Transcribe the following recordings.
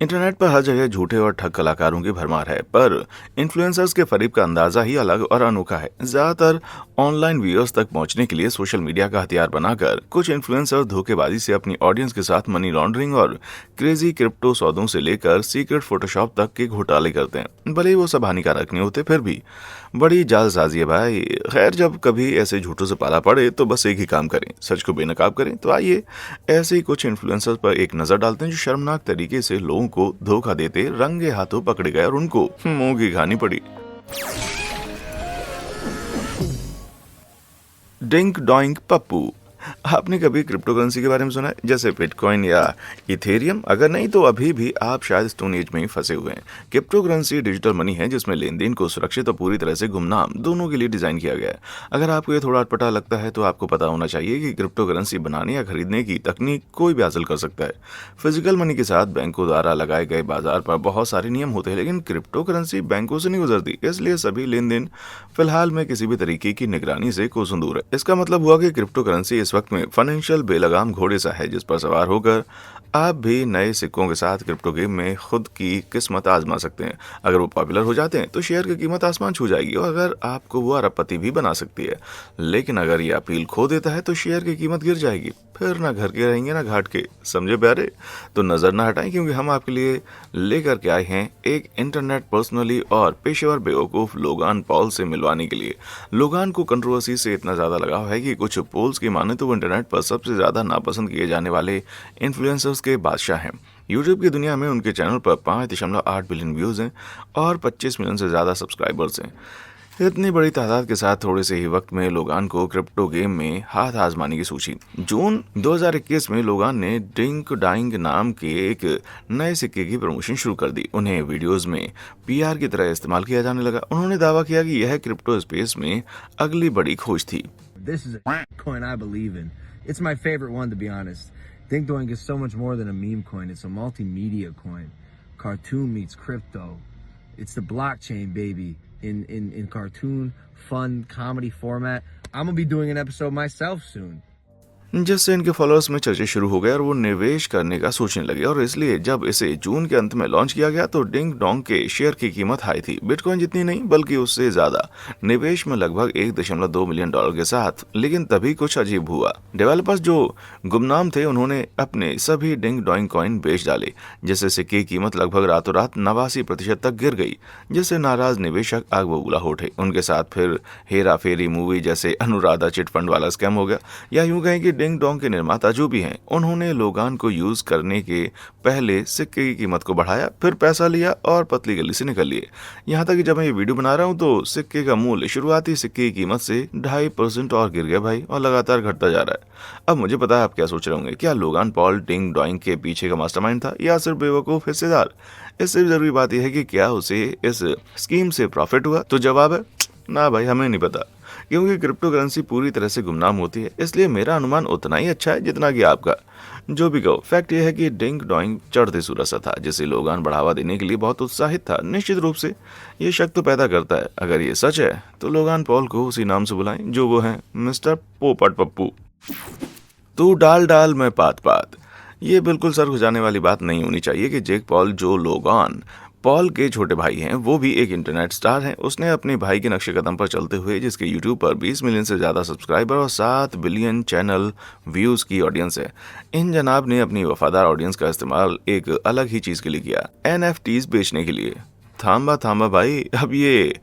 Internet पर हर जगह झूठे और ठग कलाकारों की भरमार है, पर इन्फ्लुएंसर्स के फरीब का अंदाजा ही अलग और अनोखा है। ज्यादातर ऑनलाइन व्यूअर्स तक पहुंचने के लिए सोशल मीडिया का हथियार बनाकर कुछ इन्फ्लुएंसर धोखेबाजी से अपनी ऑडियंस के साथ मनी लॉन्ड्रिंग और क्रेजी क्रिप्टो सौदों से लेकर सीक्रेट फोटोशॉप तक के घोटाले करते हैं। भले ही वो सब हानिकारक नहीं होते, फिर भी बड़ी जालसाजी है भाई। खैर, जब कभी ऐसे झूठों से पाला पड़े तो बस एक ही काम करें, सच को बेनकाब करें। तो आइए ऐसे ही कुछ इन्फ्लुएंसर्स पर एक नजर डालते हैं जो शर्मनाक तरीके से लोगों को धोखा देते रंगे हाथों पकड़े गए और उनको मुंह की खानी पड़ी। डिंक डोइंक पप्पू। आपने कभी क्रिप्टो करेंसी के बारे में सुना है, जैसे बिटकॉइन या इथेरियम? अगर नहीं तो अभी भी आप शायद स्टोन एज में ही फंसे हुए हैं। क्रिप्टो करेंसी डिजिटल मनी है जिसमें लेन देन को सुरक्षित और पूरी तरह से गुमनाम दोनों के लिए डिजाइन किया गया है। अगर आपको ये थोड़ा अटपटा लगता है तो आपको पता होना चाहिए कि क्रिप्टो करेंसी बनाने या खरीदने की तकनीक कोई भी हासिल कर सकता है। फिजिकल मनी के साथ बैंकों द्वारा लगाए गए बाजार पर बहुत सारे नियम होते हैं, लेकिन क्रिप्टो करेंसी बैंकों से नहीं गुजरती, इसलिए सभी लेन देन फिलहाल में किसी भी तरीके की निगरानी से कोसों दूर है। इसका मतलब हुआ कि क्रिप्टो करेंसी इस वक्त में फाइनेंशियल बेलगाम घोड़े सा है जिस पर सवार होकर आप भी नए सिक्कों के साथ क्रिप्टो गेम में खुद की किस्मत आजमा सकते हैं। अगर वो पॉपुलर हो जाते हैं तो शेयर की कीमत आसमान छू जाएगी और अगर आपको वो अरबपति भी बना सकती है। लेकिन अगर ये अपील खो देता है तो शेयर की कीमत गिर जाएगी, फिर ना घर के रहेंगे ना घाट के। समझे प्यारे? तो नजर ना हटाएं, क्योंकि हम आपके लिए लेकर के आए हैं एक इंटरनेट पर्सनली और पेशेवर बेवकूफ लोगान पॉल से मिलवाने के लिए। लोगान को कंट्रोवर्सी से इतना ज्यादा लगाव है कि कुछ पोल्स की माने तो वो इंटरनेट पर सबसे ज्यादा नापसंद किए जाने वाले इन्फ्लुएंसर्स के बादशाह हैं। यूट्यूब की दुनिया में उनके चैनल पर 5.8 बिलियन व्यूज हैं और 25 मिलियन से ज्यादा सब्सक्राइबर्स हैं। इतनी बड़ी तादाद के साथ थोड़े से ही वक्त में लोगान को क्रिप्टो गेम में हाथ आजमाने की सूची। जून 2021 में लोगान ने डिंक डाइंग नाम के एक नए सिक्के की प्रमोशन शुरू कर दी। उन्हें वीडियोस में पीआर की तरह इस्तेमाल किया जाने लगा। उन्होंने दावा किया कि यह क्रिप्टो स्पेस में अगली बड़ी खोज थी। This is a coin I believe in. It's my favorite one, to be honest. Dingdoink is so much more than a meme coin. It's a multimedia coin. Cartoon meets crypto. It's the blockchain, baby. In cartoon, fun, comedy format. I'm gonna be doing an episode myself soon. जिससे इनके followers में चर्चे शुरू हो गए और वो निवेश करने का सोचने लगे। और इसलिए जब इसे जून के अंत में लॉन्च किया गया तो डिंग डोंग के शेयर की कीमत हाई थी, बिटकॉइन जितनी नहीं बल्कि उससे ज्यादा। निवेश में लगभग $1.2 मिलियन के साथ। लेकिन तभी कुछ अजीब हुआ। डेवलपर्स जो गुमनाम थे उन्होंने अपने सभी डिंग डोंग कॉइन बेच डाले, जिससे सिक्के की कीमत लगभग रातों रात 89% तक गिर गई, जिससे नाराज निवेशक आग बबूला हो उठे। उनके साथ फिर हेरा फेरी मूवी जैसे अनुराधा चिट फंड वाला स्कैम हो गया। या यूं कहें कि डिंग डोंग के निर्माता जो भी हैं, उन्होंने लोगान को यूज करने के पहले सिक्के की कीमत को बढ़ाया, फिर पैसा लिया और पतली गली से निकल लिए। यहाँ तक कि जब मैं ये वीडियो बना रहा हूँ तो सिक्के का मूल्य शुरुआती सिक्के की कीमत से 2.5% और गिर गया भाई, और लगातार घटता जा रहा है। अब मुझे पता है आप क्या सोच रहे होंगे, क्या लोगान पॉल डिंग डोंग के पीछे का मास्टरमाइंड था या सिर्फ बेवकूफ हिस्सेदार? इससे भी जरूरी बात यह है कि क्या उसे इस स्कीम से प्रॉफिट हुआ? तो जवाब है ना भाई, हमें नहीं पता, क्योंकि क्रिप्टो करेंसी पूरी तरह से गुमनाम होती है। इसलिए मेरा अनुमान उतना ही अच्छा है जितना कि आपका। जो भी कहो, फैक्ट यह है कि डिंग डोइंग चढ़ते सूरज सा था, जिसे लोगान बढ़ावा देने के लिए बहुत उत्साहित था। निश्चित रूप से ये शक तो पैदा करता है, अगर ये सच है तो लोगान पॉल को उसी नाम से बुलाएं जो वो हैं, मिस्टर पोपट पप्पू। तू डाल डाल मैं पात पात। ये बिल्कुल सर खुजाने वाली बात नहीं होनी चाहिए कि जेक पॉल, जो लोगान पॉल के छोटे भाई हैं, वो भी एक इंटरनेट स्टार हैं। उसने अपने भाई के नक्शे कदम पर चलते हुए, जिसके यूट्यूब पर 20 मिलियन से ज़्यादा सब्सक्राइबर और 7 बिलियन चैनल व्यूज़ की ऑडियंस है, इन जनाब ने अपनी वफादार ऑडियंस का इस्तेमाल एक अलग ही चीज़ के लिए किया, NFTs बेचने के लिए। थांबा भाई, अब ये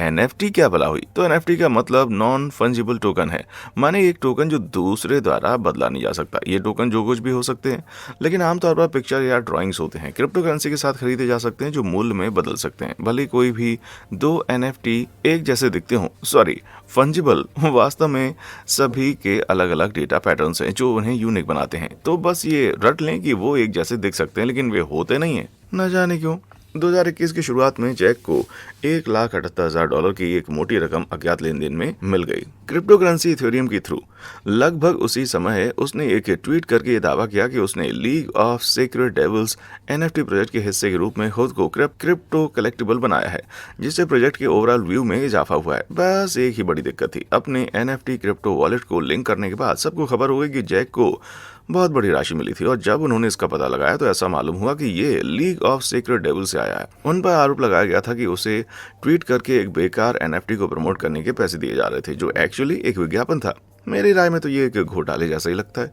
NFT क्या भला हुई? तो NFT का मतलब नॉन फंजिबल टोकन है, माने एक टोकन जो दूसरे द्वारा बदला नहीं जा सकता। ये टोकन जो कुछ भी हो सकते हैं, लेकिन आमतौर पर पिक्चर या ड्राइंग्स होते हैं। क्रिप्टो करेंसी के साथ खरीदे जा सकते हैं, जो मूल्य में बदल सकते हैं। भले कोई भी 2 NFT एक जैसे दिखते हों, सॉरी फंजिबल, वास्तव में सभी के अलग अलग डेटा पैटर्न्स हैं जो उन्हें यूनिक बनाते हैं। तो बस ये रट लें कि वो एक जैसे दिख सकते हैं, लेकिन वे होते नहीं हैं, न जाने क्यों। 2021 की शुरुआत में जैक को $1,78,000 की एक मोटी रकम अज्ञात लेन देन में मिल गई, क्रिप्टो करेंसी इथेरियम के थ्रू। लगभग उसी समय उसने एक ट्वीट करके ये दावा किया कि उसने League of Sacred Devils NFT project के हिस्से के रूप में खुद को क्रिप्टो कलेक्टिबल बनाया है, जिससे प्रोजेक्ट के ओवरऑल व्यू में इजाफा हुआ है। बस एक ही बड़ी दिक्कत थी, अपने NFT क्रिप्टो वॉलेट को लिंक करने के बाद सबको खबर हो गई कि जैक को बहुत बड़ी राशि मिली थी और जब उन्होंने इसका पता लगाया तो ऐसा मालूम हुआ कि ये लीग ऑफ सीक्रेट डेविल से आया है। उन पर आरोप लगाया गया था कि उसे ट्वीट करके एक बेकार एनएफटी को प्रमोट करने के पैसे दिए जा रहे थे, जो एक्चुअली एक विज्ञापन था। मेरी राय में तो ये एक घोटाले जैसा ही लगता है।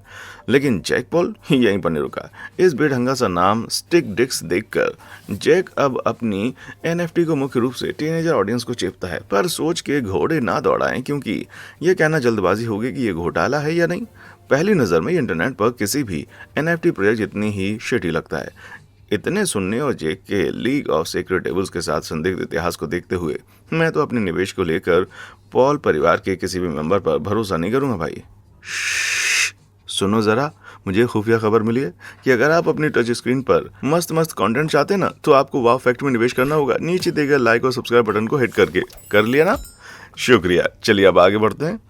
लेकिन जैक पॉल यहीं पर नहीं रुका। इस बेढंगा सा नाम स्टिक डिक्स देखकर जैक अब अपनी एनएफटी को मुख्य रूप से टीनेजर ऑडियंस को चेपता है। पर सोच के घोड़े ना दौड़ाएं, क्योंकि ये कहना जल्दबाजी होगी कि ये घोटाला है या नहीं। पहली नज़र में इंटरनेट पर किसी भी एनएफटी प्रोजेक्ट जितनी ही शिटी लगता है। इतने सुनने और जेक के लीग ऑफ सीक्रेट डेविल्स के साथ संदिग्ध इतिहास को देखते हुए मैं तो अपने निवेश को लेकर पॉल परिवार के किसी भी मेंबर पर भरोसा नहीं करूंगा भाई। सुनो जरा, मुझे खुफिया खबर मिली है कि अगर आप अपनी टच स्क्रीन पर मस्त मस्त कंटेंट चाहते हैं ना, तो आपको वाव फैक्ट में निवेश करना होगा। नीचे दिए गए लाइक और सब्सक्राइब बटन को हिट करके कर लिया ना? शुक्रिया। चलिए अब आगे बढ़ते हैं।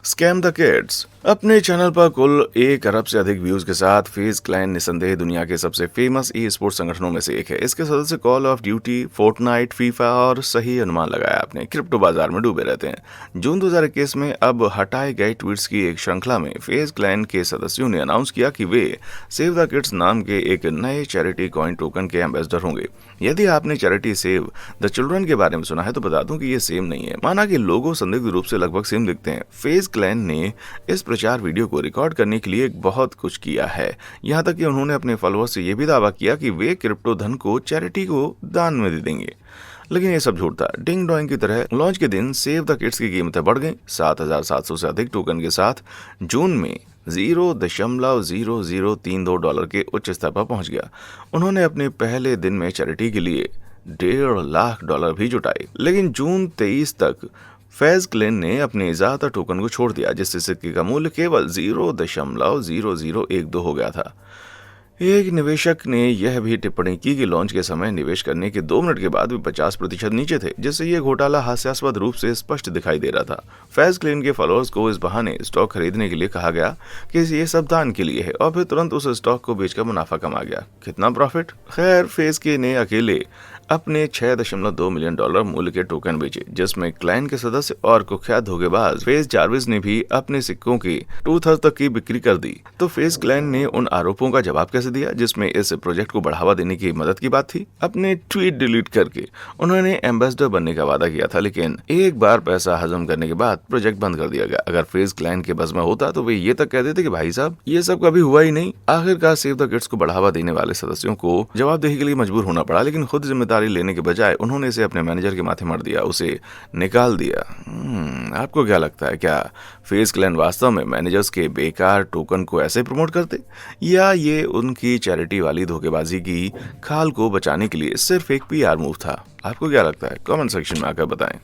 Scam the kids. अपने चैनल पर कुल 1 अरब से अधिक व्यूज के साथ फेज क्लैन निसंदेह दुनिया के सबसे फेमस ई स्पोर्ट्स संगठनों में से एक है। इसके सदस्य Call of Duty, Fortnite, FIFA और सही अनुमान लगाया अपने क्रिप्टो बाजार में डूबे रहते हैं। जून 2021 में अब हटाए गए ट्वीट्स की एक श्रृंखला में फेज क्लैन के सदस्यों ने अनाउंस किया कि वे सेव द किड्स नाम के एक नए चैरिटी कॉइन टोकन के एम्बेसडर होंगे। यदि आपने चैरिटी सेव द चिल्ड्रन के बारे में सुना है तो बता दूं कि ये सेम नहीं है। माना कि लोगो संदिग्ध रूप से लगभग सेम दिखते हैं। फेज क्लैन ने इस प्रचार वीडियो को रिकॉर्ड करने के लिए बहुत कुछ किया है। यहाँ तक कि उन्होंने अपने फॉलोअर्स से यह भी दावा किया कि वे क्रिप्टो धन को चैरिटी को दान में दे देंगे। लेकिन ये सब झूठ था। डिंग डोइंग की तरह लॉन्च के दिन सेव द किड्स की कीमतें बढ़ गईं। 7,700 से अधिक टोकन के साथ जून में $0.0032 के उच्च स्तर पर पहुंच गया। उन्होंने अपने पहले दिन में चैरिटी के लिए $1.5 लाख भी जुटाए। लेकिन जून 23 तक फेज क्लैन ने अपने ज्यादातर टोकन को छोड़ दिया, जिससे सिक्के का मूल्य केवल 0.0012 हो गया था। एक निवेशक ने यह भी टिप्पणी की कि लॉन्च के समय निवेश करने के 2 मिनट के बाद भी 50% नीचे थे, जिससे यह घोटाला हास्यास्पद रूप से स्पष्ट दिखाई दे रहा था। फेज क्लैन के फॉलोअर्स को इस बहाने स्टॉक खरीदने के लिए कहा गया कि ये सब दान के लिए है, और फिर तुरंत उस स्टॉक को बेचकर मुनाफा कमा गया। कितना प्रॉफिट? खैर, फेज के ने अकेले अपने $6.2 मिलियन मूल्य के टोकन बेचे, जिसमें क्लैन के सदस्य और कुख्यात धोखेबाज फेज जार्विस ने भी अपने सिक्कों की 2/3 तक की बिक्री कर दी। तो फेज क्लैन ने उन आरोपों का जवाब कैसे दिया जिसमें इस प्रोजेक्ट को बढ़ावा देने की मदद की बात थी? अपने ट्वीट डिलीट करके उन्होंने एम्बेसडर बनने का वादा किया था, लेकिन एक बार पैसा हजम करने के बाद प्रोजेक्ट बंद कर दिया गया। अगर फेज क्लैन के बस में होता तो वे ये तक कह देते कि भाई साहब, ये सब कभी हुआ ही नहीं। आखिरकार सेव द किड्स को बढ़ावा देने वाले सदस्यों को जवाबदेही के लिए मजबूर होना पड़ा, लेकिन खुद जिम्मेदारी लेने के बजाय उन्होंने इसे अपने मैनेजर के माथे मार दिया, उसे निकाल दिया। आपको क्या लगता है, क्या फेज क्लैन वास्तव में मैनेजर्स के बेकार टोकन को ऐसे प्रमोट करते, या ये उनकी चैरिटी वाली धोखेबाजी की खाल को बचाने के लिए सिर्फ एक पीआर मूव था? आपको क्या लगता है? कमेंट सेक्शन में आकर बताएं।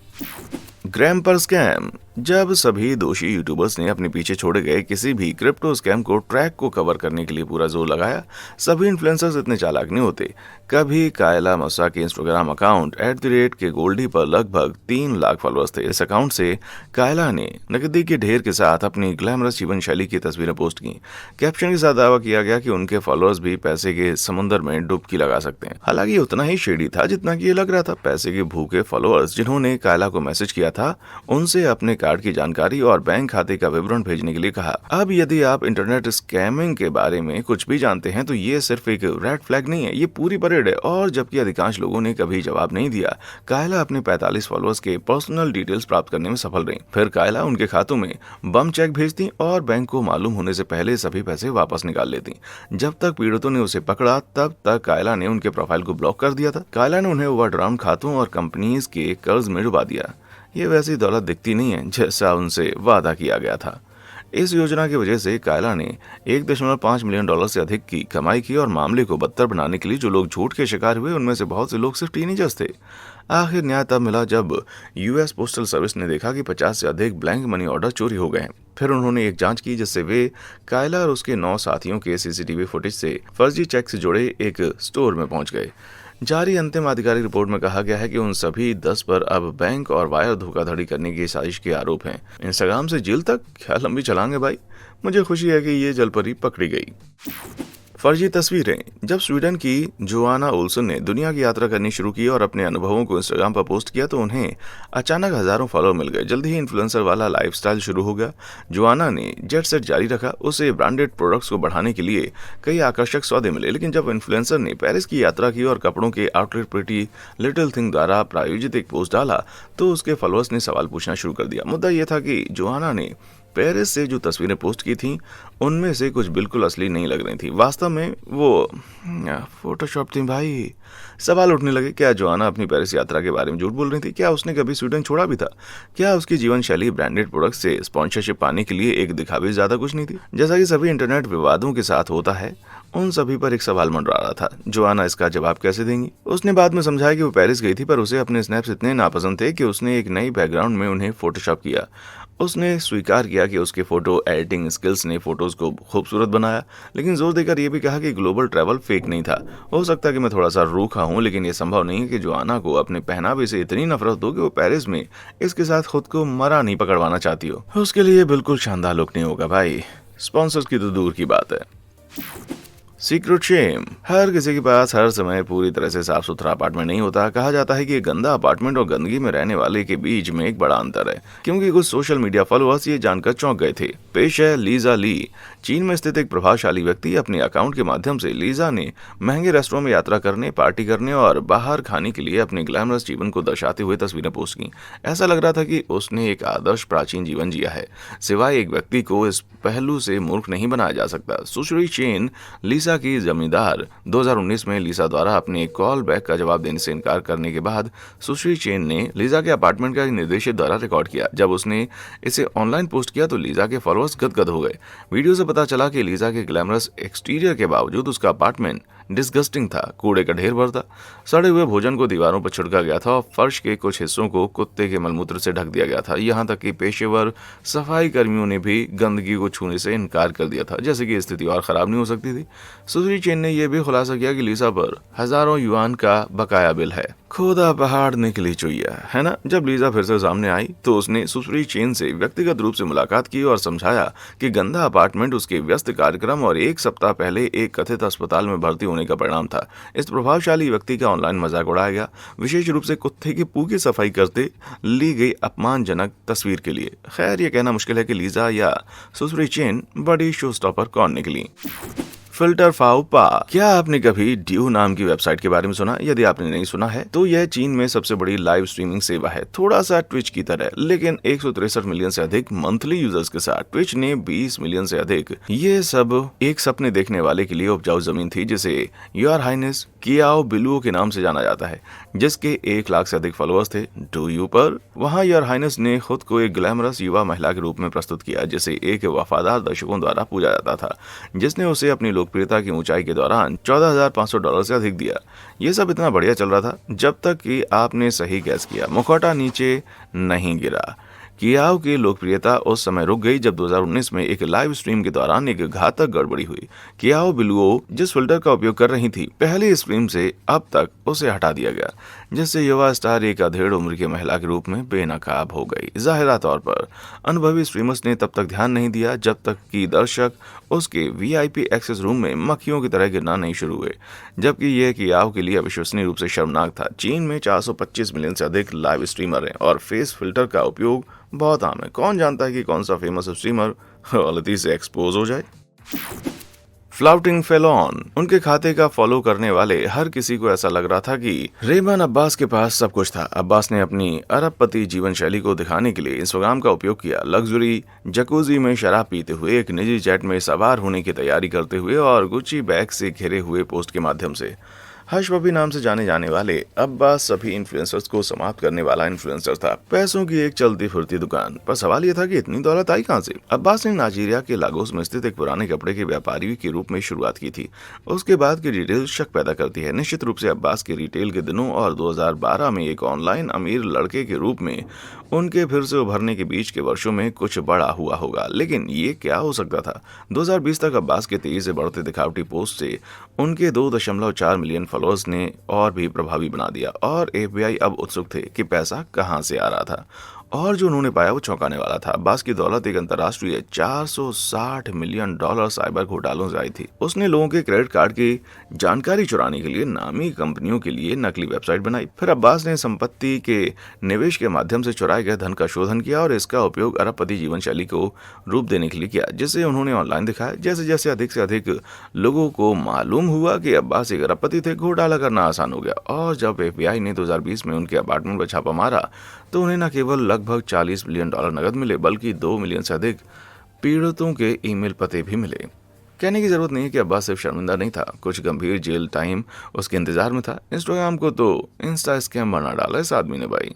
ग्रैम पर स्कैम। जब सभी दोषी यूट्यूबर्स ने अपने पीछे छोड़े गए किसी भी क्रिप्टो स्कैम को ट्रैक को कवर करने के लिए पूरा जोर लगाया, सभी इन्फ्लुएंसर्स इतने चालाक नहीं होते। कभी कायला मसा के इंस्टाग्राम अकाउंट @के गोल्डी पर लगभग 3 लाख फॉलोअर्स थे। इस अकाउंट से कायला ने नकदी के ढेर के साथ अपनी ग्लैमरस जीवन शैली की तस्वीरें पोस्ट की। कैप्शन के साथ दावा किया गया कि उनके फॉलोअर्स भी पैसे के समुद्र में डुबकी लगा सकते हैं। हालांकि उतना ही शेडी था जितना कि ये लग रहा था। पैसे के भूखे फॉलोअर्स जिन्होंने कायला को मैसेज किया था, उनसे अपने कार्ड की जानकारी और बैंक खाते का विवरण भेजने के लिए कहा। अब यदि आप इंटरनेट स्कैमिंग के बारे में कुछ भी जानते हैं तो ये सिर्फ एक रेड फ्लैग नहीं है, ये पूरी परेड है। और जबकि अधिकांश लोगों ने कभी जवाब नहीं दिया, कायला अपने 45 फॉलोअर्स के पर्सनल डिटेल्स प्राप्त करने में सफल रही। फिर कायला उनके खातों में बम चेक भेजती और बैंक को मालूम होने से पहले सभी पैसे वापस निकाल लेती। जब तक पीड़ितों ने उसे पकड़ा, तब तक कायला ने उनके प्रोफाइल को ब्लॉक कर दिया था। कायला ने उन्हें ओवरड्राफ्ट खातों और कंपनीज के कर्ज में डुबा दिया। ये वैसी दौलत दिखती नहीं है जैसा उनसे वादा किया गया था। इस योजना की वजह से कायला ने $1.5 मिलियन से अधिक की कमाई की, और मामले को बदतर बनाने के लिए जो लोग झूठ के शिकार हुए उनमें से बहुत से लोग सिर्फ टीनेजर्स थे। आखिर न्याय तब मिला जब यूएस पोस्टल सर्विस ने देखा कि 50 से अधिक ब्लैंक मनी ऑर्डर चोरी हो गए हैं। फिर उन्होंने एक जांच की जिससे वे कायला और उसके 9 साथियों के सीसीटीवी फुटेज से फर्जी चेक से जुड़े एक स्टोर में पहुंच गए। जारी अंतिम आधिकारिक रिपोर्ट में कहा गया है कि उन सभी 10 पर अब बैंक और वायर धोखाधड़ी करने की साजिश के आरोप हैं। इंस्टाग्राम से जेल तक, क्या लंबी छलांग है भाई। मुझे खुशी है कि ये जलपरी पकड़ी गई। फर्जी तस्वीरें। जब स्वीडन की जोआना ओल्सन ने दुनिया की यात्रा करनी शुरू की और अपने अनुभवों को इंस्टाग्राम पर पोस्ट किया तो उन्हें अचानक हजारों फॉलोअर मिल गए। जल्दी ही इन्फ्लुएंसर वाला लाइफस्टाइल शुरू हो गया। जोआना ने जेट सेट जारी रखा। उसे ब्रांडेड प्रोडक्ट्स को बढ़ाने के लिए कई आकर्षक सौदे मिले। लेकिन जब इन्फ्लुएंसर ने पेरिस की यात्रा की और कपड़ों के आउटलेट प्रिटी लिटिल थिंग द्वारा प्रायोजित एक पोस्ट डाला तो उसके फॉलोअर्स ने सवाल पूछना शुरू कर दिया। मुद्दा यह था कि जोआना ने पेरिस से जो तस्वीरें पोस्ट की थीं उनमें से कुछ बिल्कुल असली नहीं लग रही थी। वास्तव में वो फोटोशॉप थी भाई। सवाल उठने लगे, क्या जोआना अपनी पेरिस यात्रा के बारे में झूठ बोल रही थी? क्या उसने कभी स्वीडन छोड़ा भी था? क्या उसकी जीवन शैली ब्रांडेड प्रोडक्ट से स्पॉन्सरशिप पाने के लिए एक दिखावे से ज्यादा कुछ नहीं थी? जैसा कि सभी इंटरनेट विवादों के साथ होता है, उन सभी पर एक सवाल मंडरा रहा था, जोआना इसका जवाब कैसे देंगी? उसने बाद में समझाया कि वो पेरिस गई थी पर उसे अपने स्नैप्स इतने नापसंद थे कि उसने एक नई बैकग्राउंड में उन्हें फोटोशॉप किया। उसने स्वीकार किया कि उसके फोटो एडिटिंग स्किल्स ने फोटोज को खूबसूरत बनाया, लेकिन जोर देकर यह भी कहा कि ग्लोबल ट्रैवल फेक नहीं था। हो सकता है कि मैं थोड़ा सा रूखा हूं, लेकिन यह संभव नहीं है कि जोआना को अपने पहनावे से इतनी नफरत हो कि वो पेरिस में इसके साथ खुद को मरा नहीं पकड़वाना चाहती हो। उसके लिए बिल्कुल शानदार लुक नहीं होगा भाई। स्पॉन्सर्स की तो दूर की बात है। Secret Shem. हर किसी के पास हर समय पूरी तरह से साफ सुथरा अपार्टमेंट नहीं होता। कहा जाता है कि गंदा अपार्टमेंट और गंदगी में रहने वाले के बीच में एक बड़ा अंतर है, क्योंकि कुछ सोशल मीडिया फॉलोअर्स ये जानकर चौंक गए थे। पेश है लीजा ली। चीन में स्थित एक प्रभावशाली व्यक्ति अपने अकाउंट के माध्यम से लीजा ने महंगे रेस्टोरों में यात्रा करने, पार्टी करने और बाहर खाने के लिए अपने ग्लैमरस जीवन को दर्शाते हुए तस्वीरें पोस्ट की। ऐसा लग रहा था कि उसने एक आदर्श प्राचीन जीवन जिया है। सिवाय एक व्यक्ति को इस पहलू से मूर्ख नहीं बनाया जा सकता। सुश्री चेन, लीसा की जमींदार। 2019 में लीसा द्वारा अपने कॉल बैक का जवाब देने से इनकार करने के बाद सुश्री चेन ने लीजा के अपार्टमेंट का एक निर्देशक द्वारा रिकॉर्ड किया। जब उसने इसे ऑनलाइन पोस्ट किया तो लीजा के फॉलोअर्स गदगद हो गए। वीडियो से पता चला कि लीजा के ग्लैमरस एक्सटीरियर के बावजूद उसका अपार्टमेंट डिस्गस्टिंग था। कूड़े का ढेर भर था, सड़े हुए भोजन को दीवारों पर छिड़का गया था और फर्श के कुछ हिस्सों को कुत्ते के मलमूत्र से ढक दिया गया था। यहाँ तक कि पेशेवर सफाई कर्मियों ने भी गंदगी को छूने से इनकार कर दिया था, जैसे कि स्थिति और खराब नहीं हो सकती थी। सुश्री चेन ने यह भी खुलासा किया कि लीसा पर हजारों युआन का बकाया बिल है। खोदा पहाड़ निकली चुईया, है ना? जब लीजा फिर से सामने आई तो उसने सुश्री चेन से व्यक्तिगत रूप से मुलाकात की और समझाया कि गंदा अपार्टमेंट उसके व्यस्त कार्यक्रम और एक सप्ताह पहले एक कथित अस्पताल में भर्ती होने का परिणाम था। इस प्रभावशाली व्यक्ति का ऑनलाइन मजाक उड़ाया गया, विशेष रूप से कुत्ते के पू की सफाई करते ली गई अपमानजनक तस्वीर के लिए। खैर, यह कहना मुश्किल है कि लीजा या सुश्री चेन बड़ी शो स्टॉपर कौन निकली। फिल्टर फाओ पा। क्या आपने कभी ड्यू नाम की वेबसाइट के बारे में सुना? यदि आपने नहीं सुना है तो यह चीन में सबसे बड़ी लाइव स्ट्रीमिंग सेवा है, थोड़ा सा ट्विच की तरह, लेकिन 163 मिलियन से अधिक मंथली यूजर्स के साथ। ट्विच ने 20 मिलियन से अधिक। ये सब एक सपने देखने वाले के लिए उपजाऊ जमीन थी, जिसे योर हाइनेस कियाओ बिलुओ के नाम से जाना जाता है, जिसके 1 लाख से अधिक फॉलोअर्स थे। डू यू पर वहाँ योर हाइनेस ने खुद को एक ग्लैमरस युवा महिला के रूप में प्रस्तुत किया, जिसे एक वफादार दर्शकों द्वारा पूजा जाता था, जिसने उसे अपनी लोकप्रियता की ऊंचाई के दौरान $14,500 से अधिक दिया। यह सब इतना बढ़िया चल रहा था जब तक कि आपने सही गैस किया, मुखौटा नीचे नहीं गिरा। कियाओ की लोकप्रियता उस समय रुक गई जब 2019 में एक लाइव स्ट्रीम के दौरान एक घातक गड़बड़ी हुई। कियाओ बिलुओ जिस फिल्टर का उपयोग कर रही थी, पहली स्ट्रीम से अब तक उसे हटा दिया गया, जिससे युवा स्टार एक अधेड़ उम्र की महिला के रूप में बेनकाब हो गई। जाहिरा तौर पर अनुभवी स्ट्रीमर्स ने तब तक ध्यान नहीं दिया जब तक कि दर्शक उसके VIP एक्सेस रूम में मक्खियों की तरह गिरना नहीं शुरू हुए, जबकि यह कियाओ के लिए अविश्वसनीय रूप से शर्मनाक था। चीन में 425 मिलियन से अधिक लाइव स्ट्रीमर हैं और फेस फिल्टर का उपयोग बहुत आम है। कौन जानता है कि कौन सा फेमस स्ट्रीमर गलती से एक्सपोज हो जाए। फ्लाउटिंग फेलोन। उनके खाते का फॉलो करने वाले हर किसी को ऐसा लग रहा था कि रेहमान अब्बास के पास सब कुछ था। अब्बास ने अपनी अरबपति जीवन शैली को दिखाने के लिए इंस्टाग्राम का उपयोग किया, लग्जरी जकूजी में शराब पीते हुए, एक निजी जेट में सवार होने की तैयारी करते हुए और गुच्ची बैग से घिरे हुए पोस्ट के माध्यम से। हर्ष पपी नाम से जाने जाने वाले अब्बास सभी इन्फ्लुएंसर्स को समाप्त करने वाला इन्फ्लुएंसर था, पैसों की एक चलती फिरती दुकान। पर सवाल यह था कि इतनी दौलत आई कहां से? अब्बास ने नाइजीरिया के लागोस में स्थित एक पुराने कपड़े के व्यापारी के रूप में शुरुआत की थी। उसके बाद की डिटेल शक पैदा करती है। निश्चित रूप से अब्बास के रिटेल के दिनों और 2012 में एक ऑनलाइन अमीर लड़के के रूप में उनके फिर से उभरने के बीच के वर्षों में कुछ बड़ा हुआ होगा, लेकिन ये क्या हो सकता था? 2020 तक अब्बास के तेजी से बढ़ते दिखावटी पोस्ट से उनके 2.4 मिलियन फॉलोअर्स ने और भी प्रभावी बना दिया और FBI अब उत्सुक थे कि पैसा कहां से आ रहा था और जो उन्होंने पाया वो चौंकाने वाला था। अब्बास की दौलत एक अंतर्राष्ट्रीय $460 मिलियन साइबर घोटालों से आई थी। उसने लोगों के क्रेडिट कार्ड की जानकारी चुराने के लिए नामी कंपनियों के लिए नकली वेबसाइट बनाई। फिर अब्बास ने संपत्ति के निवेश के माध्यम से चुराए गए धन का शोधन किया और इसका उपयोग अरबपति जीवन शैली को रूप देने के लिए किया, जिसे उन्होंने ऑनलाइन दिखाया। जैसे जैसे अधिक से अधिक लोगों को मालूम हुआ कि अब्बास एक अरबपति थे, घोटाला करना आसान हो गया। और जब FBI ने 2020 में उनके अपार्टमेंट पर छापा मारा तो उन्हें न केवल लगभग $40 मिलियन नकद मिले, बल्कि 2 मिलियन से अधिक पीड़ितों के ईमेल पते भी मिले। कहने की जरूरत नहीं है कि अब्बास सिर्फ शर्मिंदा नहीं था, कुछ गंभीर जेल टाइम उसके इंतजार में था। इंस्टाग्राम को तो इंस्टा स्कैम बना डाला इस आदमी ने भाई।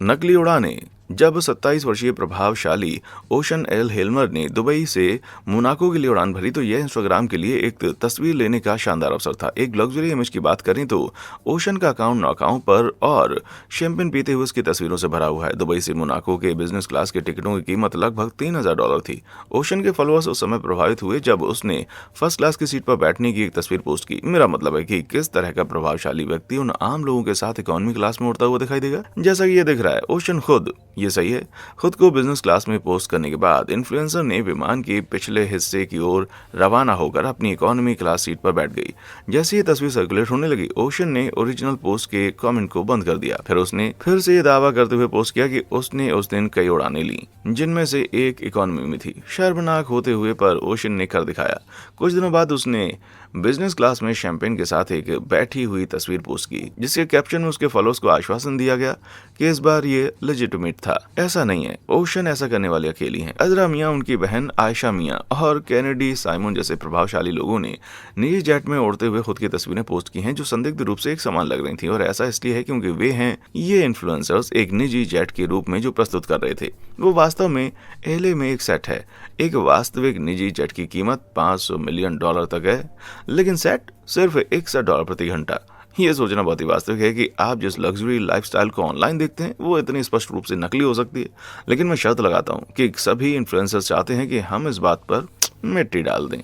नकली उड़ानें। जब 27 वर्षीय प्रभावशाली ओशन एल हेल्मर ने दुबई से मोनाको के लिए उड़ान भरी तो यह इंस्टाग्राम के लिए एक तस्वीर लेने का शानदार अवसर था। एक लग्जरी इमेज की बात करें तो ओशन का अकाउंट नौकाओं पर और शैंपेन पीते हुए उसकी तस्वीरों से भरा हुआ है। दुबई से मोनाको के बिजनेस क्लास के टिकटों की कीमत लगभग $3000 थी। ओशन के फॉलोअर्स उस समय प्रभावित हुए जब उसने फर्स्ट क्लास की सीट पर बैठने की एक तस्वीर पोस्ट की। मेरा मतलब है कि किस तरह का प्रभावशाली व्यक्ति उन आम लोगों के साथ इकोनॉमी क्लास में उड़ता हुआ दिखाई देगा, जैसा कि ये दिख रहा है। ओशन खुद, ये सही है, खुद को बिजनेस क्लास में पोस्ट करने के बाद इन्फ्लुएंसर ने विमान के पिछले हिस्से की ओर रवाना होकर अपनी इकोनॉमी क्लास सीट पर बैठ गई। जैसे ये तस्वीर सर्कुलेट होने लगी, ओशन ने ओरिजिनल पोस्ट के कमेंट को बंद कर दिया। फिर उसने फिर से ये दावा करते हुए पोस्ट किया कि उसने उस दिन कई उड़ानें ली, जिनमें से एक इकोनॉमी में थी। शर्मनाक होते हुए पर ओशन ने कर दिखाया। कुछ दिनों बाद उसने बिजनेस क्लास में शैंपेन के साथ एक बैठी हुई तस्वीर पोस्ट की, जिसके कैप्शन में उसके फॉलोअर्स को आश्वासन दिया गया कि इस बार ये लेजिटिमेट था। ऐसा नहीं है, ओशन ऐसा करने वाली अकेली हैं। अजरा मियां, उनकी बहन आयशा मियां और कैनेडी साइमन जैसे प्रभावशाली लोगों ने निजी जेट में उड़ते हुए खुद की तस्वीरें पोस्ट की हैं, जो संदिग्ध रूप से एक समान लग रही थी। और ऐसा इसलिए है क्योंकि वे हैं ये इन्फ्लुएंसर्स एक निजी जेट के रूप में जो प्रस्तुत कर रहे थे वो वास्तव में एलए में एक सेट है। एक वास्तविक निजी जेट की कीमत $500 मिलियन तक है, लेकिन सेट सिर्फ $61 प्रति घंटा। ये सोचना बहुत ही वास्तविक है कि आप जिस लग्जरी लाइफस्टाइल को ऑनलाइन देखते हैं वो इतनी स्पष्ट रूप से नकली हो सकती है। लेकिन मैं शर्त लगाता हूँ कि सभी इन्फ्लुएंसर्स चाहते हैं कि हम इस बात पर मिट्टी डाल दें।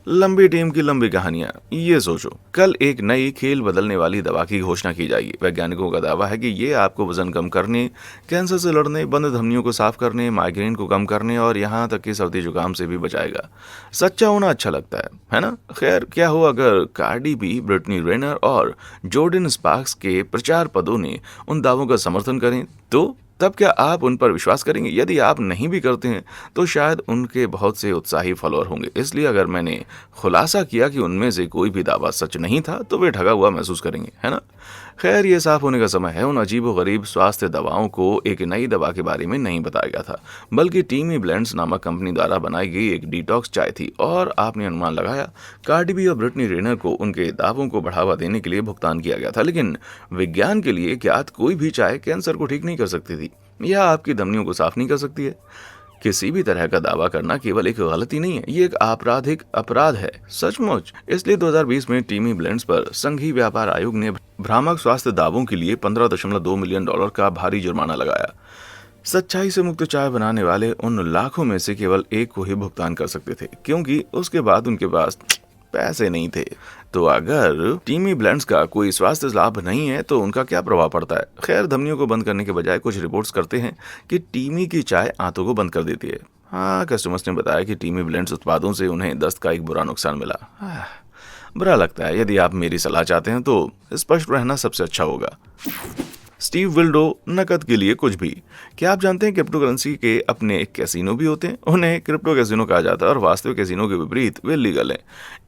लंबी टीम की लंबी कहानियां। ये सोचो, कल एक नई खेल बदलने वाली दवा की घोषणा की जाएगी। वैज्ञानिकों का दावा है कि ये आपको वजन कम करने, कैंसर से लड़ने, बंद धमनियों को साफ करने, माइग्रेन को कम करने और यहाँ तक कि सर्दी जुकाम से भी बचाएगा। सच्चा होना अच्छा लगता है ना? खैर, क्या हो अगर कार्डी बी, ब्रिटनी रेनर और जॉर्डन स्पार्क्स के प्रचार पदों ने उन दावों का समर्थन करें तो तब क्या आप उन पर विश्वास करेंगे? यदि आप नहीं भी करते हैं तो शायद उनके बहुत से उत्साही फॉलोअर होंगे। इसलिए अगर मैंने खुलासा किया कि उनमें से कोई भी दावा सच नहीं था तो वे ठगा हुआ महसूस करेंगे, है ना? खैर, ये साफ होने का समय है। उन अजीबोगरीब स्वास्थ्य दवाओं को एक नई दवा के बारे में नहीं बताया गया था, बल्कि टीमी ब्लेंड्स नामक कंपनी द्वारा बनाई गई एक डिटॉक्स चाय थी। और आपने अनुमान लगाया, कार्डी बी और ब्रिटनी रेनर को उनके दावों को बढ़ावा देने के लिए भुगतान किया गया था। लेकिन विज्ञान के लिए ज्ञात कोई भी चाय कैंसर को ठीक नहीं कर सकती थी या आपकी धमनियों को साफ नहीं कर सकती है। किसी भी तरह का दावा करना केवल एक गलती नहीं है, ये एक आपराधिक अपराध है, सचमुच। इसलिए 2020 में टीमी ब्लेंड्स पर संघीय व्यापार आयोग ने भ्रामक स्वास्थ्य दावों के लिए $15.2 मिलियन का भारी जुर्माना लगाया। सच्चाई से मुक्त चाय बनाने वाले उन लाखों में से केवल एक को ही भुगतान कर सकते थे, क्योंकि उसके बाद उनके पास पैसे नहीं थे। तो अगर टीमी ब्लेंड्स का कोई स्वास्थ्य लाभ नहीं है तो उनका क्या प्रभाव पड़ता है? खैर, धमनियों को बंद करने के बजाय कुछ रिपोर्ट्स करते हैं कि टीमी की चाय आंतों को बंद कर देती है। हाँ, कस्टमर्स ने बताया कि टीमी ब्लेंड्स उत्पादों से उन्हें दस्त का एक बुरा नुकसान मिला। बुरा लगता है। यदि आप मेरी सलाह चाहते हैं तो स्पष्ट रहना सबसे अच्छा होगा। स्टीव विल्डो, नकद के लिए कुछ भी। क्या आप जानते हैं क्रिप्टो करेंसी के अपने कैसीनो भी होते हैं? उन्हें क्रिप्टो कैसीनो कहा जाता है और वास्तविक कैसीनो के विपरीत वे लीगल हैं।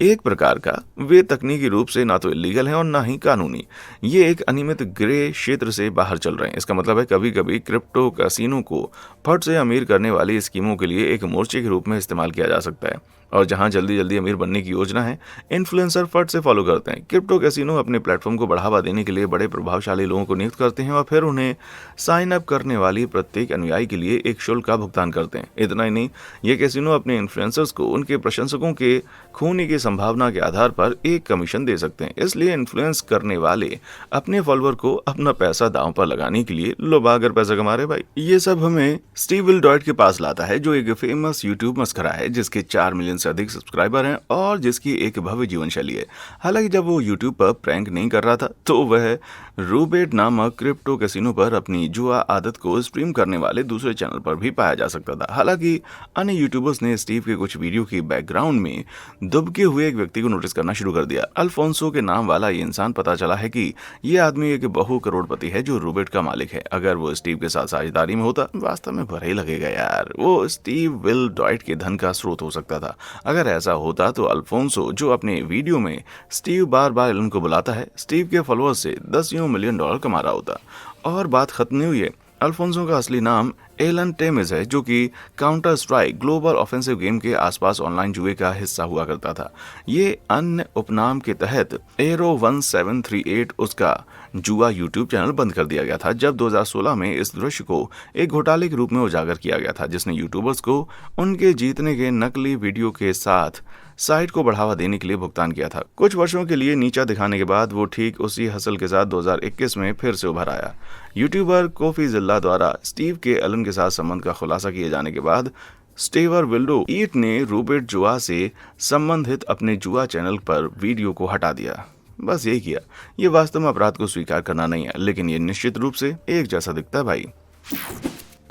एक प्रकार का, वे तकनीकी रूप से ना तो इलीगल हैं और ना ही कानूनी। ये एक अनियमित ग्रे क्षेत्र से बाहर चल रहे हैं। इसका मतलब है कभी कभी क्रिप्टो कैसीनो को फट से अमीर करने वाली स्कीमों के लिए एक मोर्चे के रूप में इस्तेमाल किया जा सकता है। और जहां जल्दी जल्दी अमीर बनने की योजना है, इन्फ्लुएंसर फट से फॉलो करते हैं। क्रिप्टो कैसीनो अपने प्लेटफॉर्म को बढ़ावा देने के लिए बड़े प्रभावशाली लोगों को नियुक्त करते हैं और फिर उन्हें साइन अप करने वाली प्रत्येक अनुयायी के लिए एक शुल्क का भुगतान करते हैं। इतना ही नहीं, ये कैसीनो अपने इन्फ्लुएंसर्स को उनके प्रशंसकों के खोने की संभावना के आधार पर एक कमीशन दे सकते हैं। इसलिए इन्फ्लुएंस करने वाले अपने फॉलोअर को अपना पैसा दांव पर लगाने के लिए लोभा कर पैसा कमा रहे भाई। ये सब हमें स्टीव विल्डॉयट के पास लाता है, जो एक फेमस यूट्यूब मस्खरा है जिसके 4 मिलियन से अधिक सब्सक्राइबर हैं और जिसकी एक भव्य जीवन शैली है। हालांकि जब वो यूट्यूब पर प्रैंक नहीं कर रहा था तो वह रूबेट नामक क्रिप्टो कैसीनो पर अपनी जुआ आदत को स्ट्रीम करने वाले दूसरे चैनल पर भी पाया जा सकता था। हालांकि अन्य यूट्यूबर्स ने स्टीव के कुछ वीडियो की बैकग्राउंड में दुबके हुए एक व्यक्ति को नोटिस करना शुरू कर दिया। अल्फोंसो के नाम वाला ये इंसान पता चला है कि ये आदमी एक बहु करोड़पति है जो रूबेट का मालिक है। अगर वो स्टीव के साथ साझेदारी में होता वास्तव में भरा ही लगेगा यार, वो स्टीव विल डॉयट के धन का स्रोत हो सकता था। अगर ऐसा होता तो अल्फोंसो जो अपने वीडियो में स्टीव बार बार एलन को बुलाता है, स्टीव के फॉलोअर्स से $10 मिलियन कमा रहा होता। और बात खत्म नहीं हुई है। अल्फोंसो का असली नाम एलन टेमिस है जो कि counter strike global offensive game के आसपास ऑनलाइन जुए का हिस्सा हुआ करता था। ये अन्य उपनाम के तहत एरो 1738 उसका जुआ यूट्यूब चैनल बंद कर दिया गया था जब 2016 में इस दृश्य को एक घोटाले के रूप में उजागर किया गया था जिसने यूट्यूबर्स को उनके जीतने के नकली वीडियो के साथ साइट को बढ़ावा देने के लिए भुगतान किया था। कुछ वर्षों के लिए नीचा दिखाने के बाद वो ठीक उसी हसल के साथ 2021 में फिर से उभर आया। यूट्यूबर कोफी जिल्ला द्वारा स्टीव के एलन के साथ संबंध का खुलासा किए जाने के बाद स्टीवर विल्डो ईट ने रूबेट जुआ से संबंधित अपने जुआ चैनल पर वीडियो को हटा दिया। बस यही किया। ये वास्तव में अपराध को स्वीकार करना नहीं है, लेकिन ये निश्चित रूप से एक जैसा दिखता है भाई।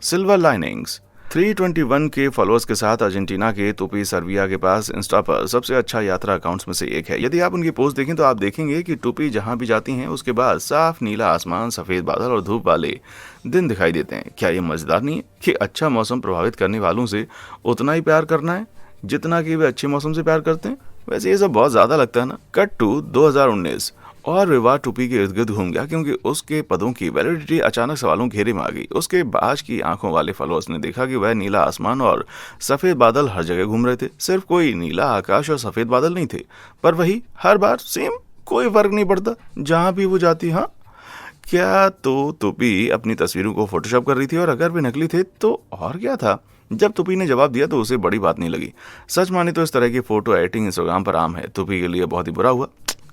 सिल्वर लाइनिंग्स 321 के फॉलोअर्स के साथ अर्जेंटीना के टोपी सर्बिया के पास इंस्टा पर सबसे अच्छा यात्रा अकाउंट्स में से एक है। यदि आप उनकी पोस्ट देखें तो आप देखेंगे कि टोपी जहां भी जाती हैं उसके बाद साफ नीला आसमान, सफेद बादल और धूप वाले दिन दिखाई देते हैं। क्या ये मजेदार नहीं है कि अच्छा मौसम प्रभावित करने वालों से उतना ही प्यार करना है जितना कि वे अच्छे मौसम से प्यार करते हैं? वैसे ये सब बहुत ज्यादा लगता है ना। कट टू 2019 और विवाद टोपी के इर्द गिर्द घूम गया क्योंकि उसके पदों की वैलिडिटी अचानक सवालों घेरे में आ गई। उसके बाज की आंखों वाले फॉलोअर्स ने देखा कि वह नीला आसमान और सफेद बादल हर जगह घूम रहे थे। सिर्फ कोई नीला आकाश और सफेद बादल नहीं थे, पर वही हर बार सेम, कोई फर्क नहीं पड़ता जहां भी वो जाती। हाँ, क्या तो टोपी अपनी तस्वीरों को फोटोशॉप कर रही थी और अगर वे नकली थे तो और क्या था? जब टोपी ने जवाब दिया तो उसे बड़ी बात नहीं लगी। सच माने तो इस तरह की फोटो एडिटिंग इंस्टाग्राम पर आम है। टोपी के लिए बहुत ही बुरा हुआ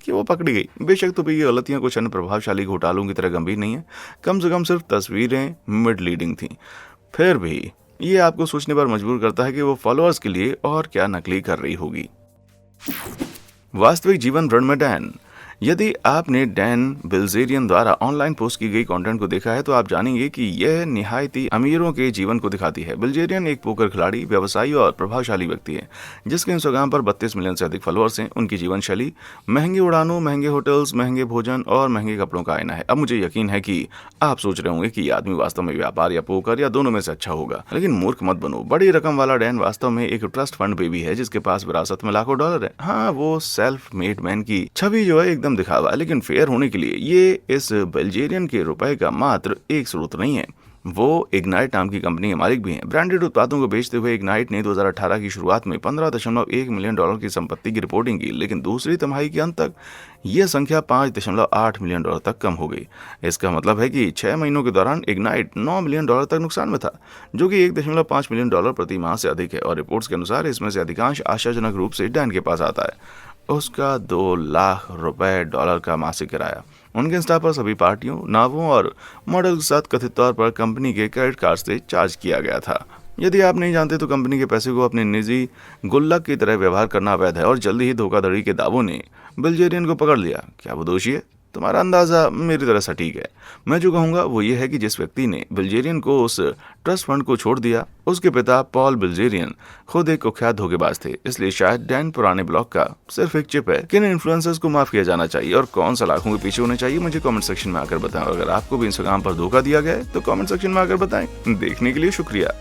कि वो पकड़ी गई। बेशक टोपी की गलतियां कुछ अन्य प्रभावशाली घोटालों की तरह गंभीर नहीं है, कम से कम सिर्फ तस्वीरें मिड लीडिंग थी। फिर भी ये आपको सोचने पर मजबूर करता है कि वो फॉलोअर्स के लिए और क्या नकली कर रही होगी। वास्तविक जीवन वर्ण में डैन। यदि आपने डैन बिल्जेरियन द्वारा ऑनलाइन पोस्ट की गई कंटेंट को देखा है तो आप जानेंगे कि यह निहायती अमीरों के जीवन को दिखाती है। बिल्जेरियन एक पोकर खिलाड़ी, व्यवसायी और प्रभावशाली व्यक्ति है जिसके इंस्टाग्राम पर 32 मिलियन से अधिक फॉलोअर्स हैं। उनकी जीवन शैली महंगी उड़ानों, महंगे होटल्स, महंगे भोजन और महंगे कपड़ों का आईना है। अब मुझे यकीन है कि आप सोच रहे होंगे कि ये आदमी वास्तव में व्यापार या पोकर या दोनों में से अच्छा होगा, लेकिन मूर्ख मत बनो। बड़ी रकम वाला डैन वास्तव में एक ट्रस्ट फंड बेबी है जिसके पास विरासत में लाखों डॉलर है। हाँ, वो सेल्फ मेड मैन की छवि जो है एकदम दिखावा, लेकिन फेयर होने के लिए ये इस बेल्जेरियन के रुपए का मात्र एक स्रोत नहीं है। वो इग्नाइट नाम की कंपनी के मालिक भी हैं। ब्रांडेड उत्पादों को बेचते हुए इग्नाइट ने 2018 की शुरुआत में $15.1 मिलियन की संपत्ति की रिपोर्टिंग की, लेकिन दूसरी तिमाही के अंत तक यह संख्या $5.8 मिलियन तक कम हो गई। इसका मतलब है कि 6 महीनों के दौरान इग्नाइट $9 मिलियन तक नुकसान में था, जो कि $1.5 मिलियन प्रति माह से अधिक है। और रिपोर्ट्स के अनुसार इसमें से अधिकांश आशाजनक रूप से डैन के पास आता है। उसका $2 लाख का मासिक किराया। उनके इंस्टा पर सभी पार्टियों, नावों और मॉडल के साथ कथित तौर पर कंपनी के क्रेडिट कार्ड से चार्ज किया गया था। यदि आप नहीं जानते तो कंपनी के पैसे को अपने निजी गुल्लक की तरह व्यवहार करना अवैध है और जल्दी ही धोखाधड़ी के दावों ने बिल्जेरियन को पकड़ लिया। क्या वो दोषी है? तुम्हारा अंदाजा मेरी तरह सटीक है। मैं जो कहूंगा वो ये है कि जिस व्यक्ति ने बिल्जेरियन को उस ट्रस्ट फंड को छोड़ दिया, उसके पिता पॉल बिल्जेरियन खुद एक कुख्यात धोखेबाज थे। इसलिए शायद डैन पुराने ब्लॉक का सिर्फ एक चिप है। किन इन्फ्लुएंसर्स को माफ किया जाना चाहिए और कौन सा लाखों के पीछे होने चाहिए, मुझे कमेंट सेक्शन में आकर बताएं। अगर आपको भी इंस्टाग्राम पर धोखा दिया गया है तो कमेंट सेक्शन में आकर बताएं। देखने के लिए शुक्रिया।